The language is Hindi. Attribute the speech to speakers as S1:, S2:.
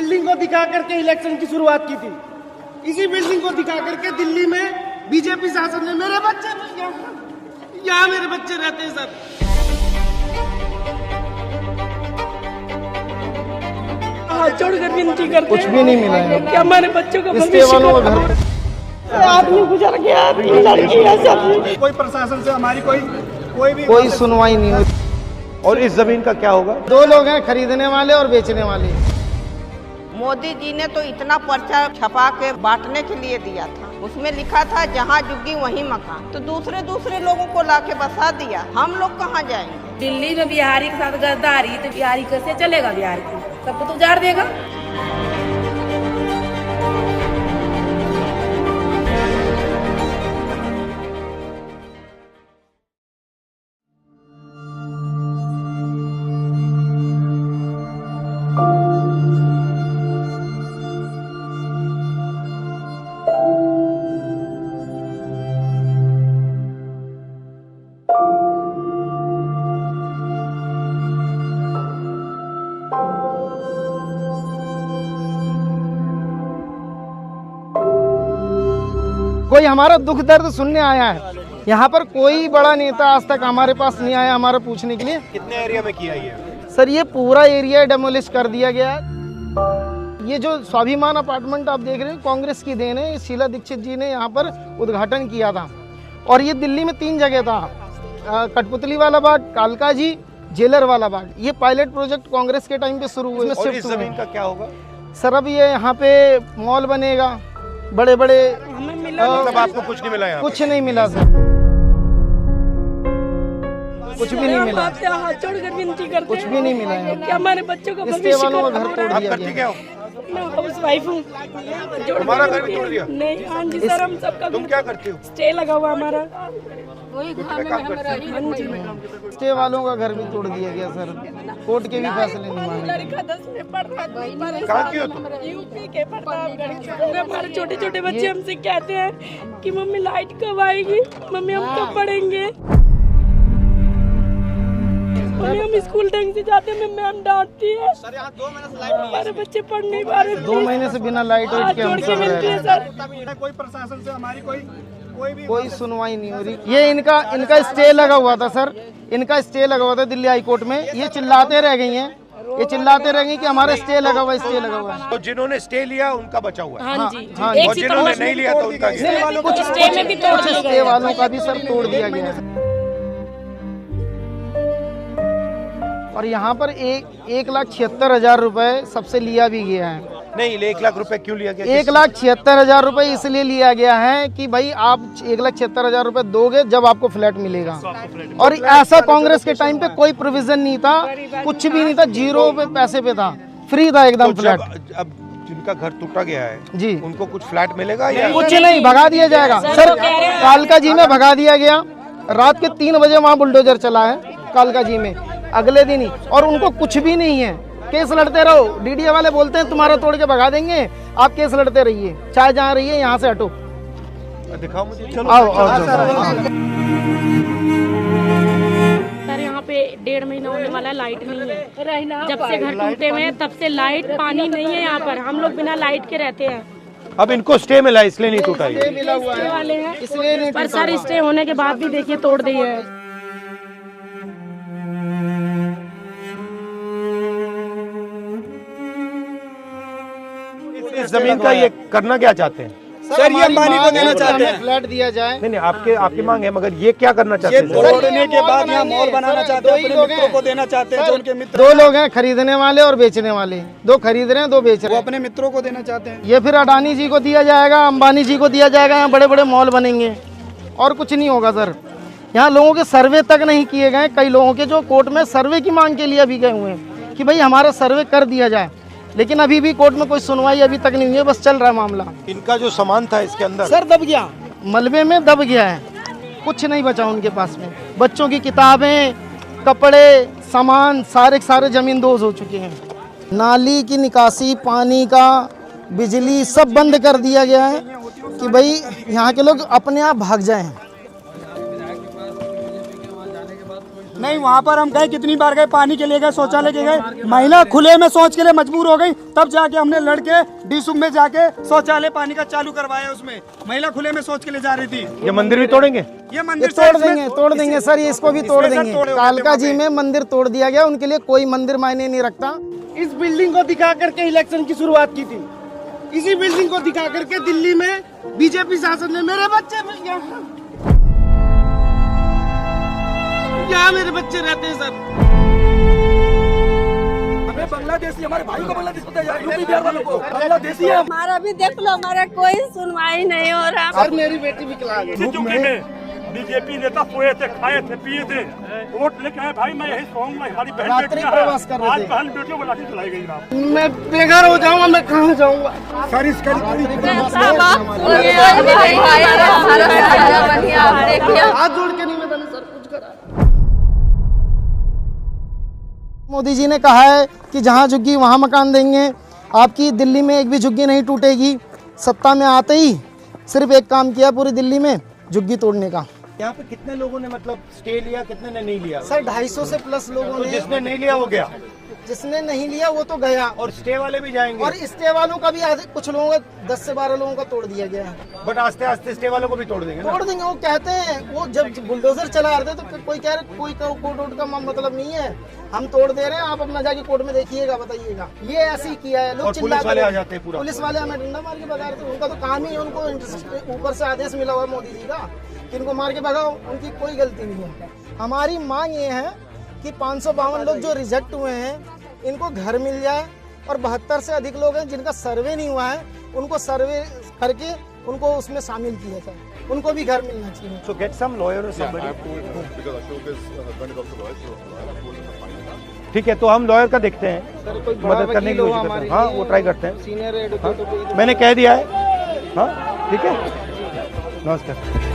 S1: बिल्डिंग को दिखा करके इलेक्शन की शुरुआत की थी। इसी बिल्डिंग को दिखा करके दिल्ली में बीजेपी शासन ने मेरे बच्चे यहाँ मेरे बच्चे रहते हैं सर।
S2: छोड़कर विनती करते
S3: कुछ भी नहीं मिला है
S2: कि हमारे बच्चों का
S3: स्टे वालों का घर
S2: आदमी गुजर गया, लड़की है सब।
S4: कोई प्रशासन से हमारी कोई
S3: सुनवाई नहीं हुई।
S4: और इस जमीन का क्या होगा?
S3: दो लोग हैं, खरीदने वाले और बेचने वाले।
S5: मोदी जी ने तो इतना पर्चा छपा के बांटने के लिए दिया था, उसमें लिखा था जहाँ झुग्गी वहीं मकान, तो दूसरे लोगों को लाके बसा दिया। हम लोग कहाँ जाएंगे?
S2: दिल्ली में बिहारी के साथ गद्दारी, तो बिहारी कैसे चलेगा? बिहार को सबको तो उजाड़ देगा।
S3: कोई हमारा दुख दर्द सुनने आया है? यहाँ पर कोई बड़ा नेता आज तक हमारे पास नहीं आया हमारा पूछने के लिए।
S4: कितने एरिया में किया ये?
S3: सर ये पूरा एरिया डेमोलिश कर दिया गया है। ये जो स्वाभिमान अपार्टमेंट आप देख रहे हैं कांग्रेस की देन है। शीला दीक्षित जी ने यहाँ पर उद्घाटन किया था और ये दिल्ली में 3 जगह था, कठपुतली वाला बाग, कालका जी, जेलर वाला बाग। ये पायलट प्रोजेक्ट कांग्रेस के टाइम पे शुरू हुए।
S4: और इस जमीन का क्या होगा?
S3: सर अब ये यहाँ पे मॉल बनेगा, बड़े बड़े।
S4: मतलब आपको कुछ नहीं मिला?
S3: कुछ नहीं मिला सर, कुछ भी नहीं मिला।
S2: आपसे हाथ जोड़कर विनती करते
S3: कुछ भी नहीं मिला है।
S2: कि हमारे बच्चों का
S3: स्टे वालों का घर तोड़
S4: आप
S3: दिया
S4: करती क्या
S3: गया।
S4: हो?
S2: मैं हाउस वाइफ हूँ।
S4: हमारा घर भी तोड़ दिया?
S2: नहीं, हाँ जी सर, हम सबका
S4: तुम क्या करती हो?
S2: स्टे लगा हुआ हमारा।
S3: स्टे वालों का घर भी तोड़ दिया गया सर। कोर्ट के भी फैसले नहीं माने।
S2: लड़का 10 में पढ़ रहा है।
S4: कहाँ की हो तुम?
S2: यूपी के प्रतापगढ़। हमारे छोटे छोटे बच्चे हमसे कहते हैं कि मम्मी लाइट कब आएगी, मम्मी हम कब पढ़ेंगे, मम्मी हम स्कूल ढंग से जाते हैं, मैम डांटती है। हमारे बच्चे पढ़ नहीं पा रहे।
S3: 2 महीने से बिना लाइट वाइट के हम सब रह रहे हैं।
S2: सर
S4: कोई प्रशासन से हमारी
S3: कोई सुनवाई नहीं हो रही। ये इनका स्टे लगा हुआ था सर, इनका स्टे लगा हुआ था दिल्ली हाई कोर्ट में। ये चिल्लाते रह गई हैं, ये चिल्लाते रह गई कि हमारा स्टे लगा हुआ, स्टे लगा हुआ है।
S4: तो जिन्होंने स्टे लिया उनका बचा हुआ है?
S2: हाँ जी,
S3: हाँ,
S4: और जिन्होंने नहीं लिया तो उनका क्या?
S3: कुछ
S2: स्टे में भी तोड़ दिया
S3: स्टे वालों का भी सर तोड़ दिया गया है। और यहाँ पर 1,76,000 रुपए सबसे लिया भी गया है।
S4: नहीं, 1 लाख रुपए क्यों लिया गया?
S3: 1,76,000 रुपए इसलिए लिया गया है कि भाई आप 1,76,000 रुपए दोगे जब आपको फ्लैट मिलेगा। और ऐसा कांग्रेस के टाइम पे कोई प्रोविजन नहीं था, कुछ भी नहीं था, 0 पे पैसे पे था, फ्री था एकदम फ्लैट।
S4: अब जिनका घर टूटा गया है
S3: जी,
S4: उनको कुछ फ्लैट मिलेगा या
S3: कुछ नहीं, भगा दिया जाएगा सर। कालका जी में भगा दिया गया, रात के 3 बजे वहाँ बुलडोजर चला है कालका जी में, अगले दिन ही। और उनको कुछ भी नहीं है, केस लड़ते रहो। डीडीए वाले बोलते हैं तुम्हारा तोड़ के भगा देंगे, आप केस लड़ते रहिए, चाहे जहाँ रहिए, यहाँ से हटो।
S4: दिखाओ मुझे।
S3: आओ
S6: सर यहाँ पे 1.5 महीना होने वाला है, लाइट नहीं है। जब से घर टूटे हुए हैं तब से लाइट पानी नहीं है यहाँ पर, हम लोग बिना लाइट के रहते हैं।
S4: अब इनको स्टे मिला इसलिए नहीं टूटा ये?
S3: मिला हुआ
S6: स्टे
S3: है
S6: वाले हैं
S3: इसलिए नहीं
S6: पर सर स्टे होने के बाद भी देखिए तोड़ दिए है।
S4: इस जमीन का ये करना क्या चाहते हैं?
S3: सर ये अंबानी को देना चाहते हैं, फ्लैट दिया जाए।
S4: नहीं, आपकी मांग है, मगर ये क्या करना चाहते हैं?
S3: तोड़ने के बाद यहाँ मॉल बनाना चाहते हैं, अपने मित्रों को देना चाहते हैं, जो उनके मित्र। 2 लोग हैं, खरीदने वाले और बेचने वाले। 2 खरीद रहे हैं, 2 बेच रहे हैं,
S4: अपने मित्रों को देना चाहते हैं।
S3: ये फिर अडानी जी को दिया जाएगा, अंबानी जी को दिया जाएगा, यहाँ बड़े बड़े मॉल बनेंगे और कुछ नहीं होगा सर। यहाँ लोगों के सर्वे तक नहीं किए गए, कई लोगों के जो कोर्ट में सर्वे की मांग के लिए भी गए हुए हैं कि भाई हमारा सर्वे कर दिया जाए, लेकिन अभी भी कोर्ट में कोई सुनवाई अभी तक नहीं हुई है, बस चल रहा है मामला।
S4: इनका जो सामान था इसके अंदर
S3: सर दब गया, मलबे में दब गया है, कुछ नहीं बचा उनके पास में। बच्चों की किताबें, कपड़े, सामान सारे जमींदोज हो चुके हैं। नाली की निकासी, पानी का, बिजली सब बंद कर दिया गया है कि भाई यहाँ के लोग अपने आप भाग जाएं।
S7: नहीं, वहाँ पर हम गए, कितनी बार गए, पानी के लिए गए, शौचालय के गए, महिला खुले में शौच के लिए मजबूर हो गई, तब जाके हमने लड़के डीसुम में जाके शौचालय पानी का चालू करवाया। उसमें महिला खुले में शौच के लिए जा रही थी।
S4: ये मंदिर भी तोड़ेंगे?
S7: ये मंदिर
S3: तोड़ देंगे सर, ये इसको भी तोड़ देंगे। कालका जी में मंदिर तोड़ दिया गया, उनके लिए कोई मंदिर मायने नहीं रखता।
S1: इस बिल्डिंग को दिखा करके इलेक्शन की शुरुआत की थी। इसी बिल्डिंग को दिखा करके दिल्ली में बीजेपी शासन ने मेरे बच्चे यहाँ मेरे बच्चे रहते हैं सर।
S7: हमें बांग्लादेशी, हमारे भाई को बांग्लादेश पता है, यूपी बिहार वालों को बांग्लादेशी है।
S2: हमारा भी देख लो, हमारा कोई सुनवाई नहीं हो रहा।
S1: सर मेरी बेटी विकलांग है।
S8: बीजेपी नेता सोए थे, खाए थे, पिए थे, वोट लेके आए। भाई मैं यही कहूँगा, हमारी बहन
S3: रात्रि प्रवास कर रहे
S8: आज
S3: थे।
S8: बहन बेटियों को लाठी चलाई गई रात।
S1: मैं बेघर हो जाऊंगा, मैं कहाँ जाऊंगा?
S7: सर इसका
S1: हाथ जोड़ के निवेदन है सर, कुछ करा।
S3: मोदी जी ने कहा है कि जहां झुग्गी वहां मकान देंगे। आपकी दिल्ली में एक भी झुग्गी नहीं टूटेगी। सत्ता में आते ही सिर्फ एक काम किया पूरी दिल्ली में, झुग्गी तोड़ने का।
S4: यहाँ पे कितने लोगों ने मतलब स्टे लिया, कितने ने नहीं लिया?
S3: सर 250 से प्लस लोगों ने।
S4: जिसने नहीं लिया वो गया,
S3: जिसने नहीं लिया वो तो गया।
S4: और स्टे वाले भी जाएंगे।
S3: और स्टे वालों का भी कुछ लोगों का 10 से 12 लोगों का तोड़ दिया गया है।
S4: बट आस्ते आस्ते स्टे वालों को भी तोड़ देंगे ना?
S3: तोड़ देंगे, वो कहते हैं। वो जब बुलडोजर चला रहे थे तो फिर कोई कह रहे कोई कोर्ट वोट का मतलब नहीं है, हम तोड़ दे रहे हैं, आप अपना जाके कोर्ट में देखिएगा, बताइएगा। ये ऐसे ही किया है। लोग
S4: पुलिस वाले आ जाते हैं पूरा।
S3: पुलिस वाले हमें डंडा मार के भगा रहे थे। उनका तो काम ही है, उनको ऊपर से आदेश मिला हुआ है मोदी जी का कि इनको मार के भगाओ। उनकी कोई गलती नहीं है। हमारी मांग ये है कि 552 लोग जो रिजेक्ट हुए हैं इनको घर मिल जाए, और 72 से अधिक लोग हैं जिनका सर्वे नहीं हुआ है, उनको सर्वे करके उनको उसमें शामिल किया जाए, उनको भी घर मिलना चाहिए।
S4: So get some lawyer or somebody. ठीक है, तो हम लॉयर का देखते हैं,
S3: सर कोई
S4: मदद करने की कोशिश करते हैं। हाँ, वो ट्राई करते हैं।
S3: सीनियर एडवोकेट
S4: मैंने कह दिया है। हाँ ठीक है, नमस्कार।